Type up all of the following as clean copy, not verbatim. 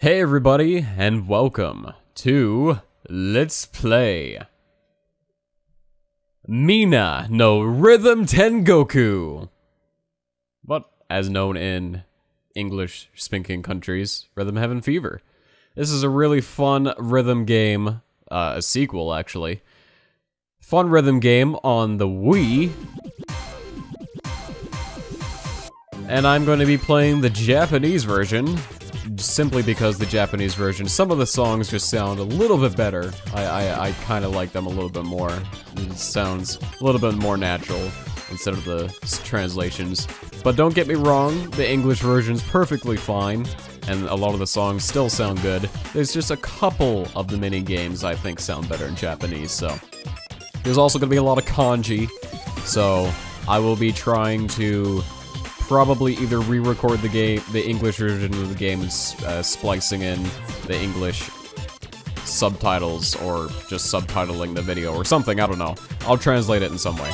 Hey everybody, and welcome to Let's Play Minna no Rhythm Tengoku, but as known in English-speaking countries, Rhythm Heaven Fever. This is a really fun rhythm game, a sequel actually. Fun rhythm game on the Wii. And I'm going to be playing the Japanese version, simply because the Japanese version, some of the songs just sound a little bit better. I kind of like them a little bit more. It sounds a little bit more natural instead of the translations. But don't get me wrong, the English version's perfectly fine, and a lot of the songs still sound good. There's just a couple of the mini-games I think sound better in Japanese, so. There's also going to be a lot of kanji, so I will be trying to probably either re-record the English version of the game and splicing in the English subtitles, or just subtitling the video or something, I don't know. I'll translate it in some way.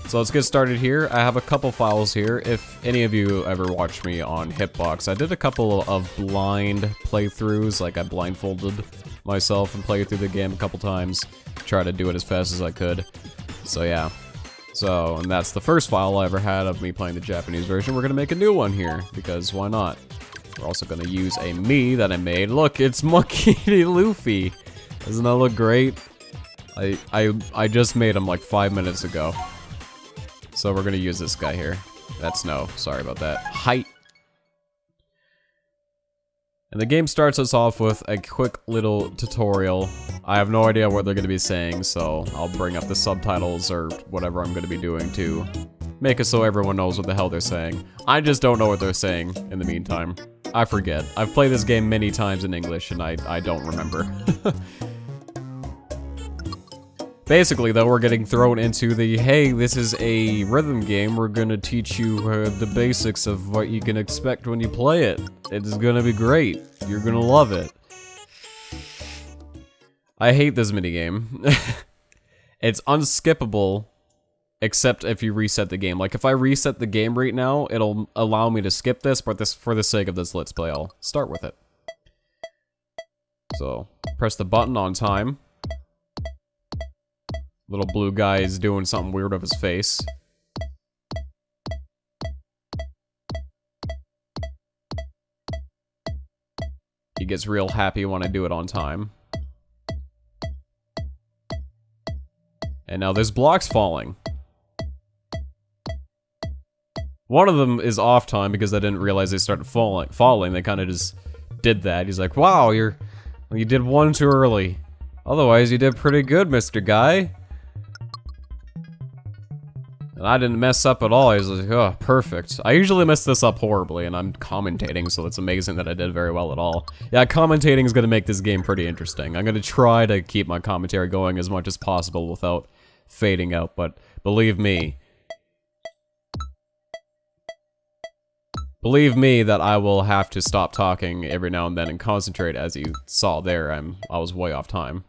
So let's get started here. I have a couple files here. If any of you ever watched me on Hitbox, I did a couple of blind playthroughs, like I blindfolded myself and played through the game a couple times, try to do it as fast as I could. So yeah. So, and that's the first file I ever had of me playing the Japanese version. We're gonna make a new one here, because why not? We're also gonna use a me that I made. Look, it's Monkey Luffy! Doesn't that look great? I just made him like 5 minutes ago. So we're gonna use this guy here. That's no, sorry about that. Height! And the game starts us off with a quick little tutorial. I have no idea what they're going to be saying, so I'll bring up the subtitles or whatever I'm going to be doing to make it so everyone knows what the hell they're saying. I just don't know what they're saying in the meantime. I forget. I've played this game many times in English and I don't remember. Basically, though, we're getting thrown into the, hey, this is a rhythm game, we're gonna teach you the basics of what you can expect when you play it. It's gonna be great. You're gonna love it. I hate this minigame. It's unskippable, except if you reset the game. Like, if I reset the game right now, it'll allow me to skip this, but for the sake of this Let's Play, I'll start with it. So, press the button on time. Little blue guy is doing something weird with his face. He gets real happy when I do it on time. And now there's blocks falling. One of them is off time because I didn't realize they started falling. They kind of just did that. He's like, wow, you did one too early. Otherwise, you did pretty good, Mr. Guy. And I didn't mess up at all. I was like, oh, perfect. I usually mess this up horribly, and I'm commentating, so it's amazing that I did very well at all. Yeah, commentating is going to make this game pretty interesting. I'm going to try to keep my commentary going as much as possible without fading out, but believe me that I will have to stop talking every now and then and concentrate. As you saw there, I was way off time.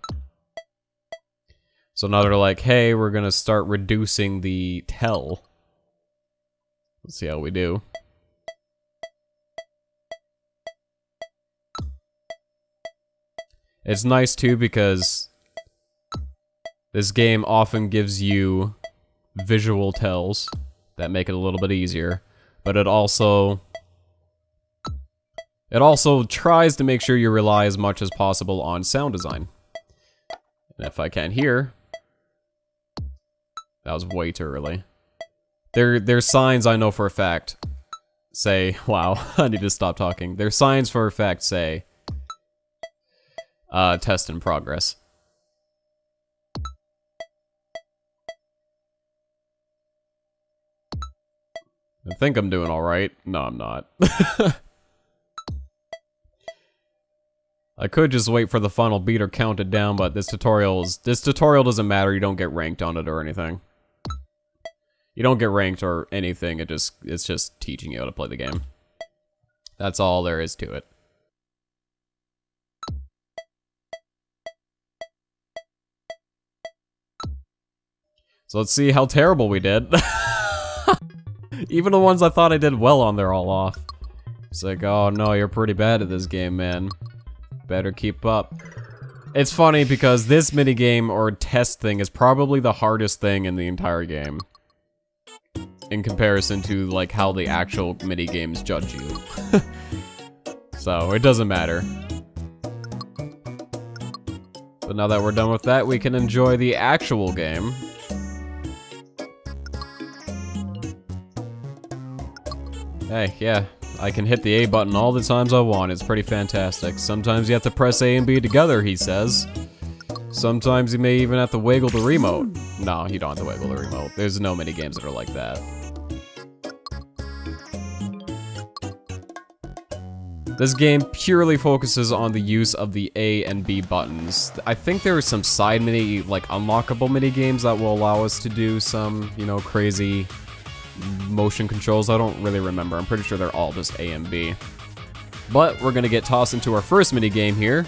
So now they're like, hey, we're gonna start reducing the tell. Let's see how we do. It's nice too because this game often gives you visual tells that make it a little bit easier, but it also tries to make sure you rely as much as possible on sound design. And if I can't hear, that was way too early. There's signs I know for a fact say, wow, I need to stop talking. There's signs for a fact say, test in progress. I think I'm doing alright. No, I'm not. I could just wait for the final beat or count it down, but this tutorial doesn't matter. You don't get ranked on it or anything. You don't get ranked or anything. It's just teaching you how to play the game. That's all there is to it. So let's see how terrible we did. Even the ones I thought I did well on, they're all off. It's like, oh no, you're pretty bad at this game, man. Better keep up. It's funny because this minigame or test thing is probably the hardest thing in the entire game. In comparison to, like, how the actual minigames judge you. So, it doesn't matter. But now that we're done with that, we can enjoy the actual game. Hey, yeah, I can hit the A button all the times I want. It's pretty fantastic. Sometimes you have to press A and B together, he says. Sometimes you may even have to wiggle the remote. No, you don't have to wiggle the remote. There's no minigames that are like that. This game purely focuses on the use of the A and B buttons. I think there are some side like unlockable mini games that will allow us to do some, you know, crazy motion controls. I don't really remember. I'm pretty sure they're all just A and B. But we're gonna get tossed into our first mini game here.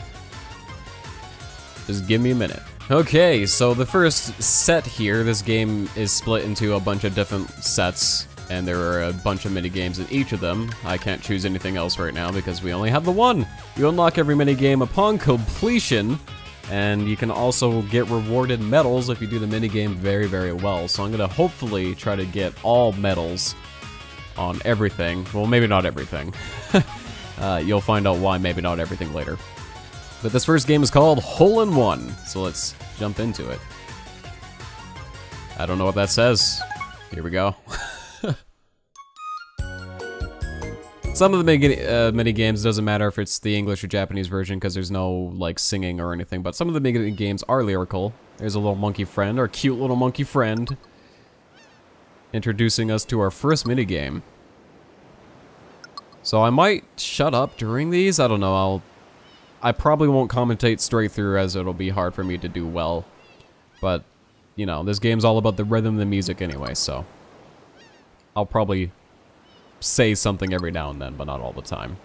Just give me a minute. Okay, so the first set here, this game is split into a bunch of different sets. And there are a bunch of minigames in each of them. I can't choose anything else right now because we only have the one. You unlock every minigame upon completion, and you can also get rewarded medals if you do the minigame very, very well. So I'm gonna hopefully try to get all medals on everything. Well, maybe not everything. You'll find out why maybe not everything later. But this first game is called Hole in One, so let's jump into it. I don't know what that says. Here we go. Some of the mini games, doesn't matter if it's the English or Japanese version because there's no, like, singing or anything, but some of the mini games are lyrical. There's a little monkey friend, our cute little monkey friend, introducing us to our first mini game. So I might shut up during these, I don't know, I probably won't commentate straight through as it'll be hard for me to do well. But, you know, this game's all about the rhythm and the music anyway, so I'll probably say something every now and then, but not all the time.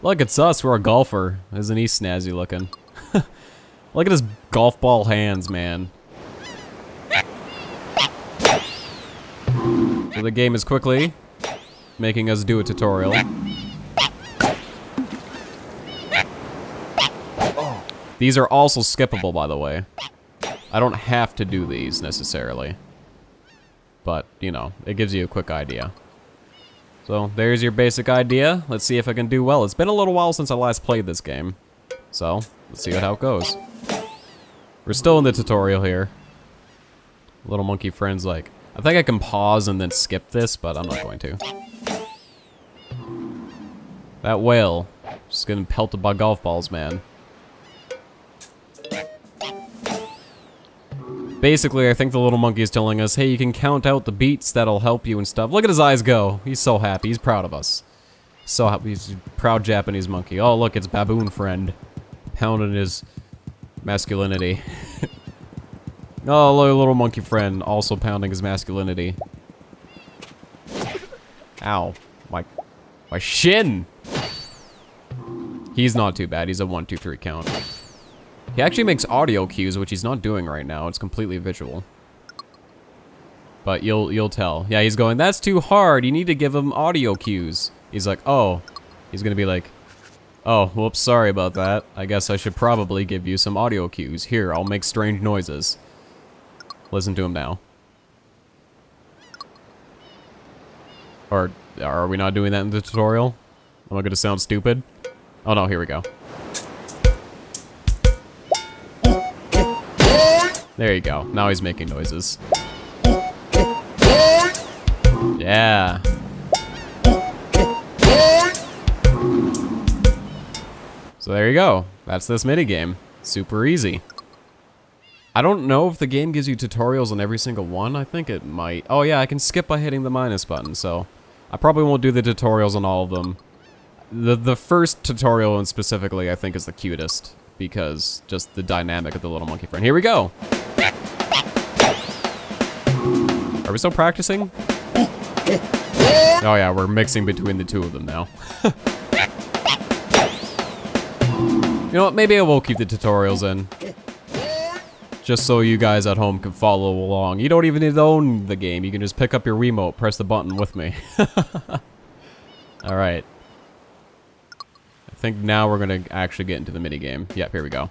Look, it's us, we're a golfer. Isn't he snazzy looking? Look at his golf ball hands, man. So the game is quickly making us do a tutorial. These are also skippable, by the way. I don't have to do these, necessarily. But, you know, it gives you a quick idea. So, there's your basic idea. Let's see if I can do well. It's been a little while since I last played this game. So, let's see how it goes. We're still in the tutorial here. Little monkey friend's like, I think I can pause and then skip this, but I'm not going to. That whale, just getting pelted by golf balls, man. Basically, I think the little monkey is telling us, hey, you can count out the beats, that'll help you and stuff. Look at his eyes go. He's so happy. He's proud of us. So happy. He's a proud Japanese monkey. Oh, look, it's Baboon Friend. Pounding his masculinity. Oh, look, little monkey friend also pounding his masculinity. Ow. My shin! He's not too bad. He's a 1, 2, 3 count. He actually makes audio cues, which he's not doing right now. It's completely visual. But you'll tell. Yeah, he's going, that's too hard. You need to give him audio cues. He's like, oh. He's gonna be like, oh, whoops, sorry about that. I guess I should probably give you some audio cues. Here, I'll make strange noises. Listen to him now. Or are we not doing that in the tutorial? Am I gonna sound stupid? Oh no, here we go. There you go. Now he's making noises. Yeah. So there you go. That's this minigame. Super easy. I don't know if the game gives you tutorials on every single one. I think it might. Oh yeah, I can skip by hitting the minus button, so I probably won't do the tutorials on all of them. The first tutorial, and specifically, I think is the cutest, because just the dynamic of the little monkey friend. Here we go! Are we still practicing? Oh yeah, we're mixing between the two of them now. You know what, maybe I will keep the tutorials in. Just so you guys at home can follow along. You don't even need to own the game, you can just pick up your remote, press the button with me. Alright. think now we're gonna actually get into the minigame. Yep, here we go.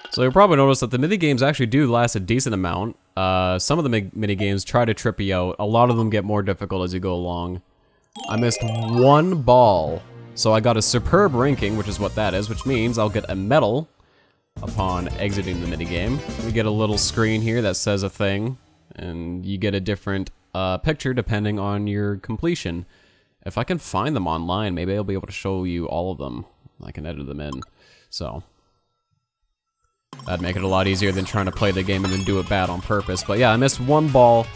So you'll probably notice that the minigames actually do last a decent amount. Some of the minigames try to trip you out. A lot of them get more difficult as you go along. I missed one ball, so I got a superb ranking, which is what that is, which means I'll get a medal upon exiting the minigame. We get a little screen here that says a thing, and you get a different picture depending on your completion. If I can find them online, maybe I'll be able to show you all of them. I can edit them in, so that'd make it a lot easier than trying to play the game and then do it bad on purpose. But yeah, I missed one ball.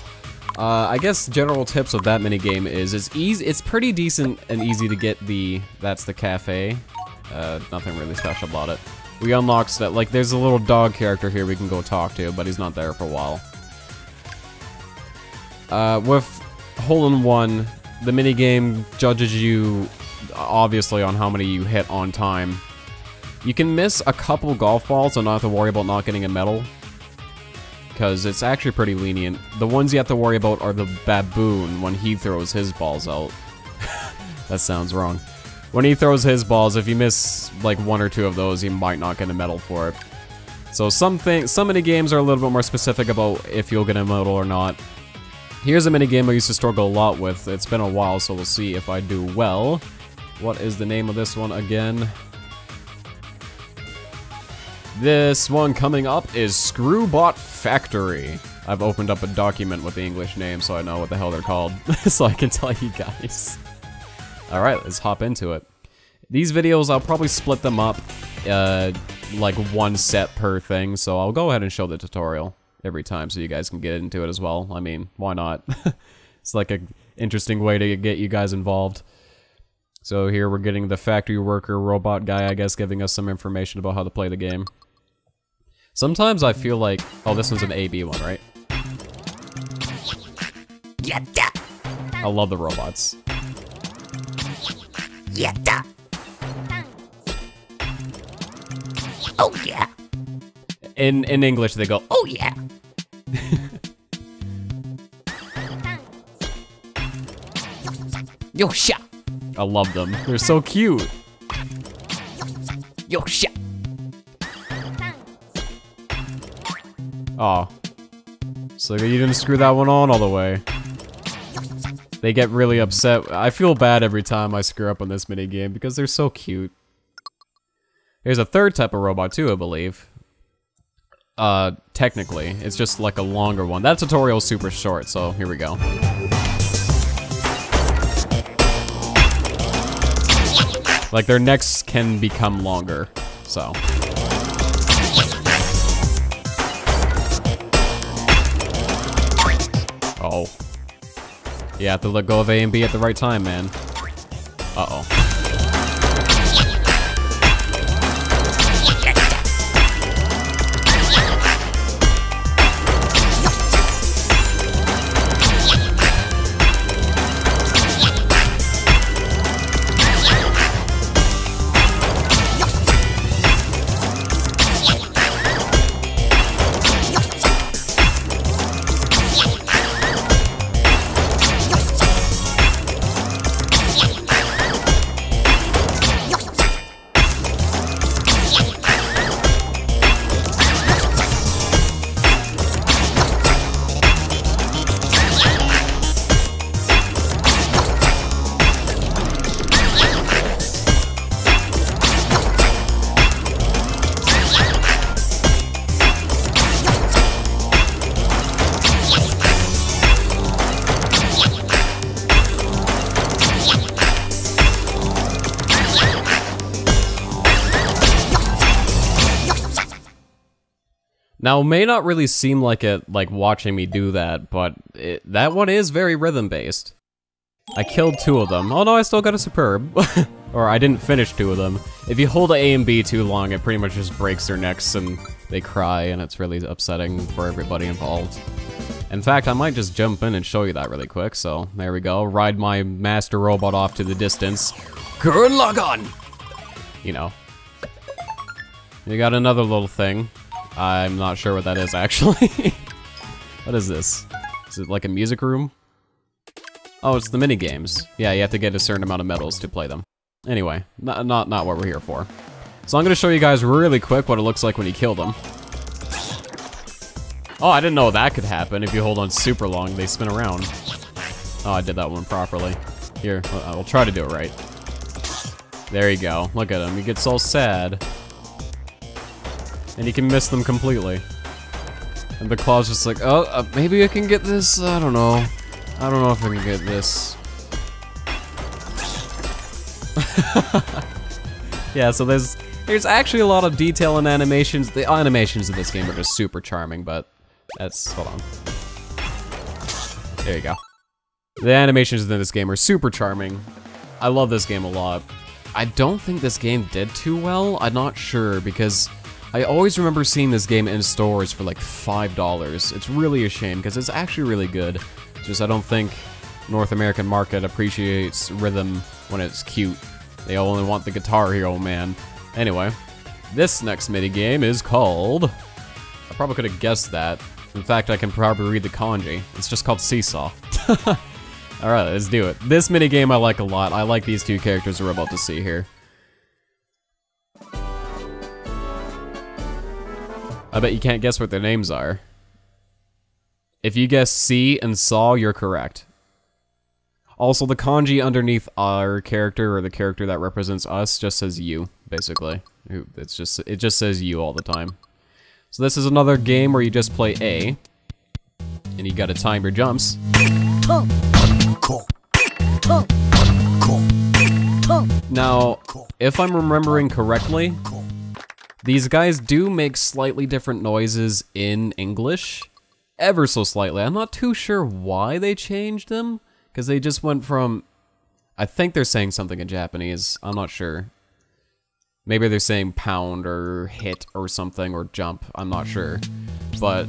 I guess general tips of that minigame is it's pretty decent and easy to get the, that's the cafe. Nothing really special about it. We unlocked that, like, there's a little dog character here we can go talk to, but he's not there for a while. With hole-in-one, the minigame judges you, obviously, on how many you hit on time. You can miss a couple golf balls and not have to worry about not getting a medal, because it's actually pretty lenient. The ones you have to worry about are the baboon when he throws his balls out. That sounds wrong. When he throws his balls, if you miss like one or two of those, you might not get a medal for it. So some minigames are a little bit more specific about if you'll get a medal or not. Here's a minigame I used to struggle a lot with. It's been a while, so we'll see if I do well. What is the name of this one again? This one coming up is Screwbot Factory. I've opened up a document with the English name so I know what the hell they're called, so I can tell you guys. Alright, let's hop into it. These videos, I'll probably split them up, like one set per thing, so I'll go ahead and show the tutorial every time so you guys can get into it as well. I mean, why not? It's like an interesting way to get you guys involved. So here we're getting the factory worker robot guy, I guess, giving us some information about how to play the game. Sometimes I feel like... Oh, this one's an A-B one, right? I love the robots. Oh yeah. In English, they go, Oh yeah. Yo sha. I love them. They're so cute. Yo sha. Aw. So you didn't screw that one on all the way. They get really upset. I feel bad every time I screw up on this minigame because they're so cute. There's a third type of robot too, I believe. Technically. It's just like a longer one. That tutorial's super short, so here we go. Like, their necks can become longer, so. Oh. You have to let go of A and B at the right time, man. Uh-oh. Now, it may not really seem like it, like watching me do that, but that one is very rhythm-based. I killed 2 of them. Oh no, I still got a superb. Or I didn't finish 2 of them. If you hold A and B too long, it pretty much just breaks their necks and they cry, and it's really upsetting for everybody involved. In fact, I might just jump in and show you that really quick, so there we go. Ride my master robot off to the distance. Good luck on! You know. You got another little thing. I'm not sure what that is, actually. What is this? Is it like a music room? Oh, it's the minigames. Yeah, you have to get a certain amount of medals to play them. Anyway, not what we're here for. So I'm gonna show you guys really quick what it looks like when you kill them. Oh, I didn't know that could happen. If you hold on super long, they spin around. Oh, I did that one properly. Here, I'll try to do it right. There you go. Look at him. He gets all sad. And you can miss them completely. And the claw's just like, oh, maybe I can get this. I don't know. I don't know if I can get this. Yeah, so there's actually a lot of detail in animations. The animations in this game are just super charming, but that's, hold on. There you go. The animations in this game are super charming. I love this game a lot. I don't think this game did too well. I'm not sure, because I always remember seeing this game in stores for like $5. It's really a shame, because it's actually really good. It's just I don't think North American market appreciates rhythm when it's cute. They only want the Guitar Hero man. Anyway, this next minigame is called... I probably could have guessed that. In fact, I can probably read the kanji. It's just called Seesaw. Alright, let's do it. This minigame I like a lot. I like these 2 characters we're about to see here. I bet you can't guess what their names are. If you guess C and Saw, you're correct. Also, the kanji underneath our character, or the character that represents us, just says you, basically. It just says you all the time. So this is another game where you just play A, and you gotta time your jumps. Now, if I'm remembering correctly, these guys do make slightly different noises in English. Ever so slightly. I'm not too sure why they changed them, because they just went from... I think they're saying something in Japanese. I'm not sure. Maybe they're saying pound or hit or something, or jump. I'm not sure. But...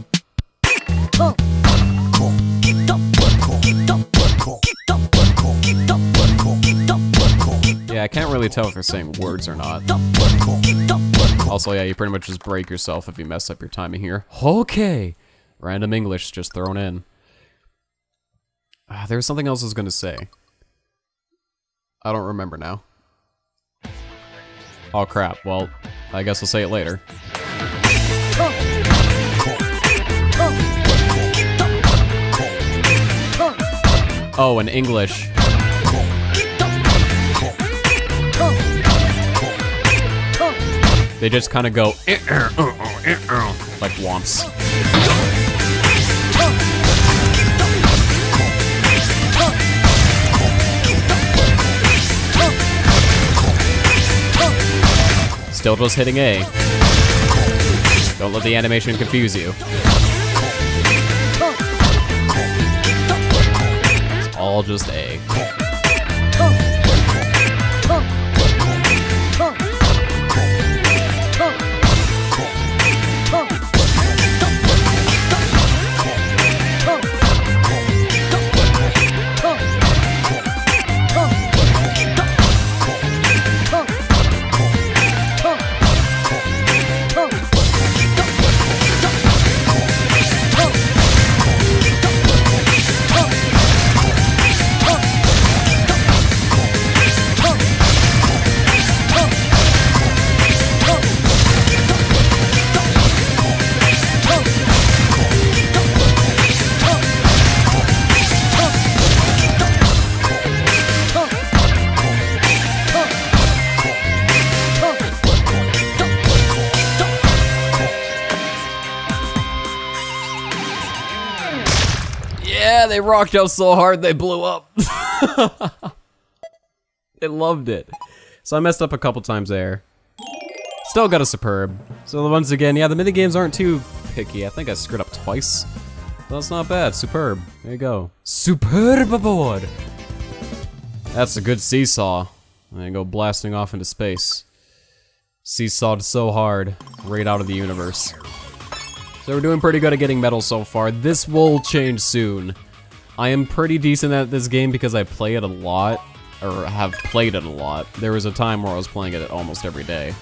yeah, I can't really tell if they're saying words or not. Also, yeah, you pretty much just break yourself if you mess up your timing here. Okay! Random English just thrown in. There was something else I was gonna say. I don't remember now. Oh crap, well, I guess I'll say it later. Oh, in English. They just kind of go like womps. Still just hitting A. Don't let the animation confuse you. It's all just A. Yeah, they rocked out so hard they blew up. They loved it. So I messed up a couple times there. Still got a superb. So once again, yeah, the minigames aren't too picky. I think I screwed up twice. That's not bad. Superb. There you go. Superb aboard! That's a good seesaw. And I go blasting off into space. Seesawed so hard. Right out of the universe. So we're doing pretty good at getting medals so far. This will change soon. I am pretty decent at this game because I play it a lot. Or have played it a lot. There was a time where I was playing it almost every day.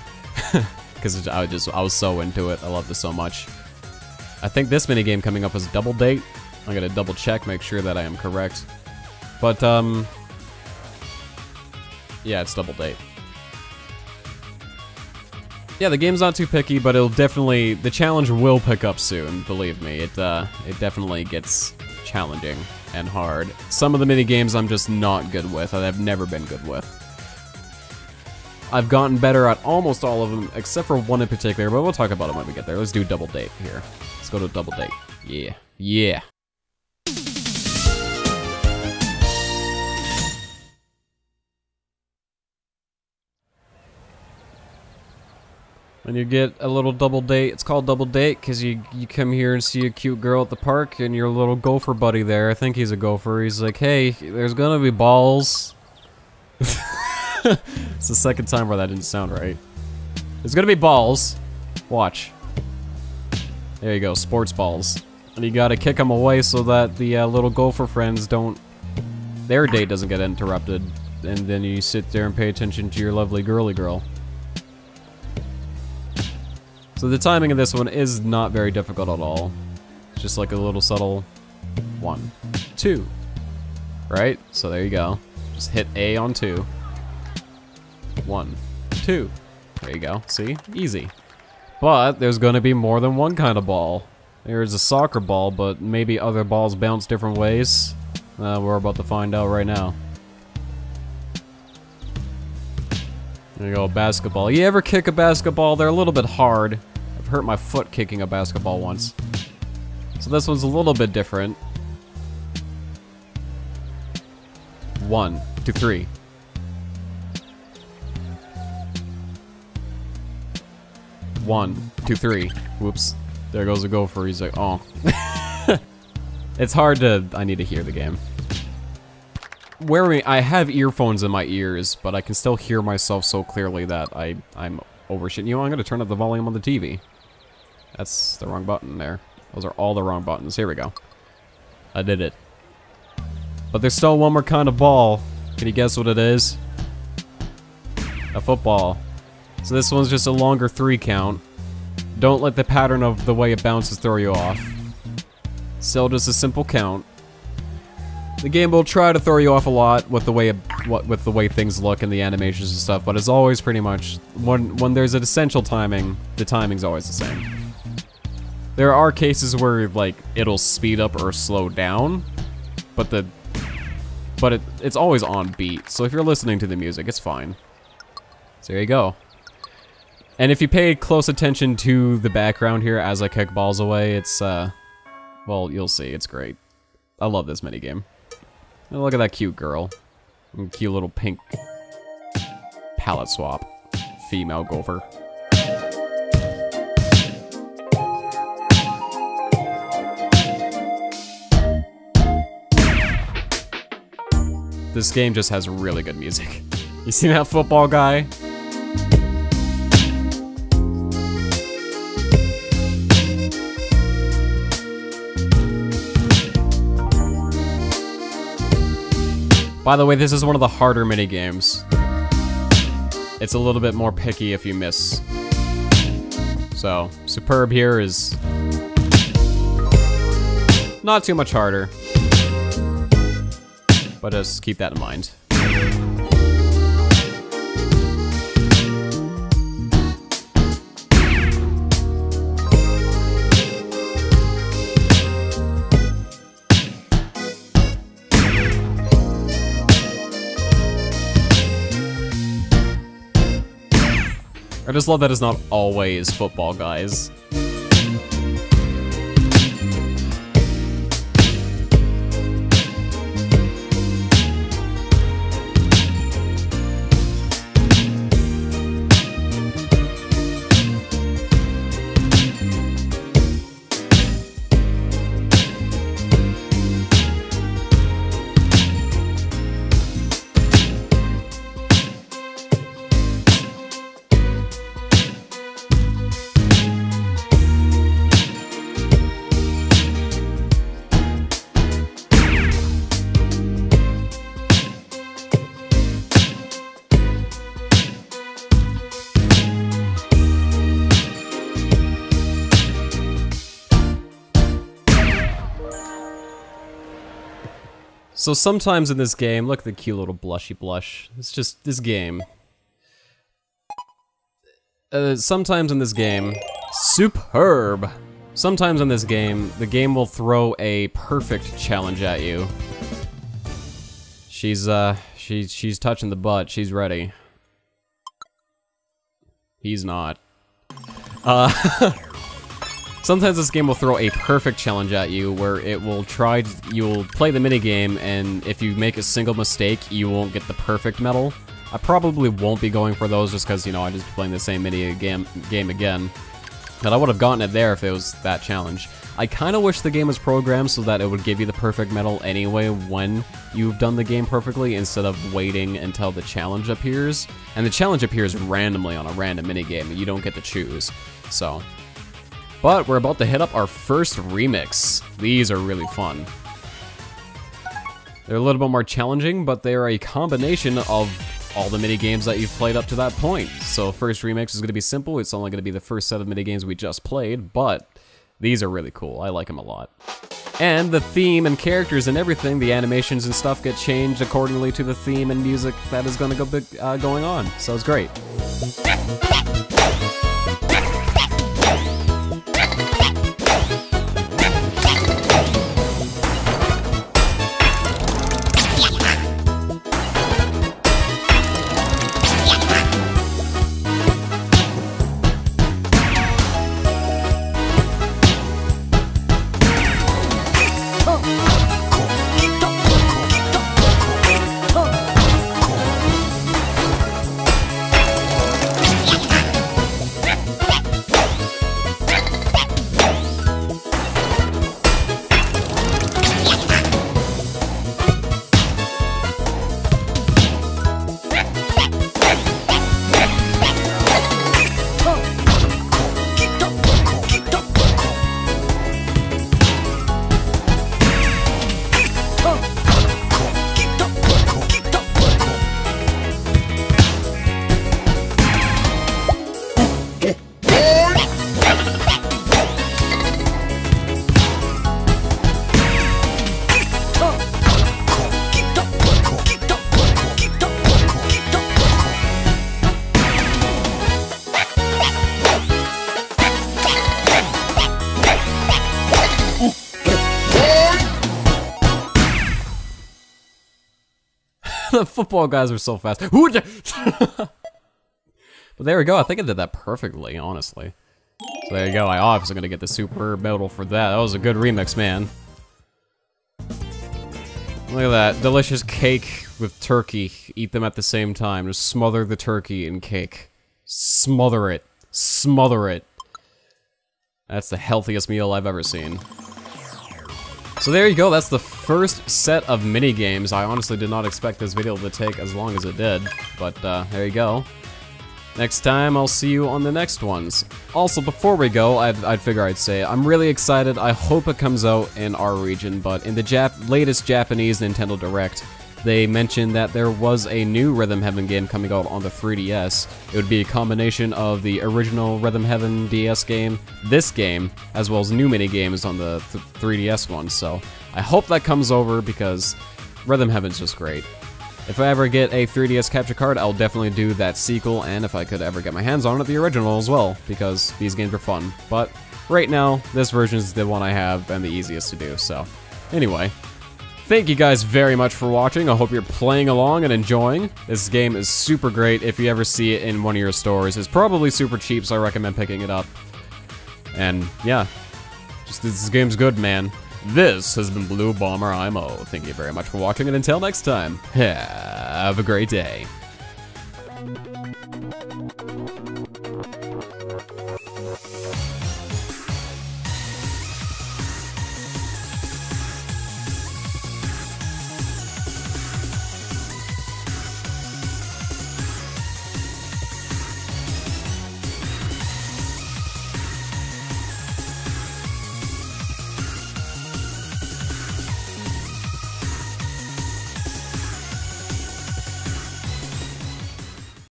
Because I was so into it. I loved it so much. I think this minigame coming up is double date. I'm gonna double check, make sure that I am correct. But, yeah, it's double date. Yeah, the game's not too picky, but it'll definitely, the challenge will pick up soon, believe me. It definitely gets challenging and hard. Some of the minigames I'm just not good with, and I've never been good with. I've gotten better at almost all of them, except for one in particular, but we'll talk about it when we get there. Let's do double date here. Let's go to double date. Yeah. Yeah. When you get a little double date, it's called double date because you come here and see a cute girl at the park and your little gopher buddy there, I think he's a gopher, he's like, hey, there's gonna be balls. It's the second time where that didn't sound right. There's gonna be balls. Watch. There you go, sports balls. And you gotta kick them away so that the little gopher friends don't... their date doesn't get interrupted. And then you sit there and pay attention to your lovely girly girl. So the timing of this one is not very difficult at all. It's just like a little subtle 1, 2. Right? So there you go. Just hit A on 2. 1, 2. There you go. See? Easy. But there's gonna be more than one kind of ball. There's a soccer ball, but maybe other balls bounce different ways. We're about to find out right now. There you go, basketball. You ever kick a basketball? They're a little bit hard. I've hurt my foot kicking a basketball once. So this one's a little bit different. 1, 2, 3. 1, 2, 3. Whoops. There goes the gopher. He's like, oh. It's hard to... I need to hear the game. I have earphones in my ears, but I can still hear myself so clearly that I'm overshitting. You know, I'm gonna turn up the volume on the TV. That's the wrong button there. Those are all the wrong buttons. Here we go. I did it. But there's still one more kind of ball. Can you guess what it is? A football. So this one's just a longer 3 count. Don't let the pattern of the way it bounces throw you off. Still just a simple count. The game will try to throw you off a lot with the way things look and the animations and stuff, but it's always pretty much when there's an essential timing, the timing's always the same. There are cases where like it'll speed up or slow down, but it's always on beat. So if you're listening to the music, it's fine. So there you go. And if you pay close attention to the background here as I kick balls away, it's well, you'll see, it's great. I love this minigame. And look at that cute girl. And cute little pink palette swap. Female gopher. This game just has really good music. You see that football guy? By the way, this is one of the harder minigames. It's a little bit more picky if you miss. So, Superb here is not too much harder. But just keep that in mind. I just love that it's not always football, guys. So sometimes in this game, look at the cute little blushy blush. It's just this game. Sometimes in this game, superb. Sometimes in this game, the game will throw a perfect challenge at you. She's touching the butt. She's ready. He's not. Sometimes this game will throw a perfect challenge at you where it will you'll play the minigame, and if you make a single mistake, you won't get the perfect medal. I probably won't be going for those just because, you know, I just playing the same game again. But I would have gotten it there if it was that challenge. I kind of wish the game was programmed so that it would give you the perfect medal anyway when you've done the game perfectly, instead of waiting until the challenge appears. And the challenge appears randomly on a random minigame, and you don't get to choose. So... But we're about to hit up our first remix. These are really fun. They're a little bit more challenging, but they are a combination of all the minigames that you've played up to that point. So first remix is going to be simple. It's only going to be the first set of minigames we just played, but these are really cool. I like them a lot. And the theme and characters and everything, the animations and stuff get changed accordingly to the theme and music that is going to go going on. So it's great. The football guys are so fast. But there we go. I think I did that perfectly, honestly. So there you go. I obviously gonna get the super medal for that. That was a good remix, man. Look at that. Delicious cake with turkey. Eat them at the same time. Just smother the turkey in cake. Smother it. Smother it. That's the healthiest meal I've ever seen. So there you go, that's the first set of mini-games. I honestly did not expect this video to take as long as it did, but there you go. Next time, I'll see you on the next ones. Also, before we go, I'd figure I'd say, I'm really excited. I hope it comes out in our region, but in the latest Japanese Nintendo Direct, they mentioned that there was a new Rhythm Heaven game coming out on the 3DS. It would be a combination of the original Rhythm Heaven DS game, this game, as well as new mini-games on the 3DS one, so I hope that comes over because Rhythm Heaven's just great. If I ever get a 3DS capture card, I'll definitely do that sequel, and if I could ever get my hands on it, the original as well, because these games are fun. But right now, this version is the one I have and the easiest to do, so anyway. Thank you guys very much for watching. I hope you're playing along and enjoying. This game is super great if you ever see it in one of your stores. It's probably super cheap, so I recommend picking it up. And yeah, just this game's good, man. This has been Bluebomberimo. Thank you very much for watching, and until next time, have a great day.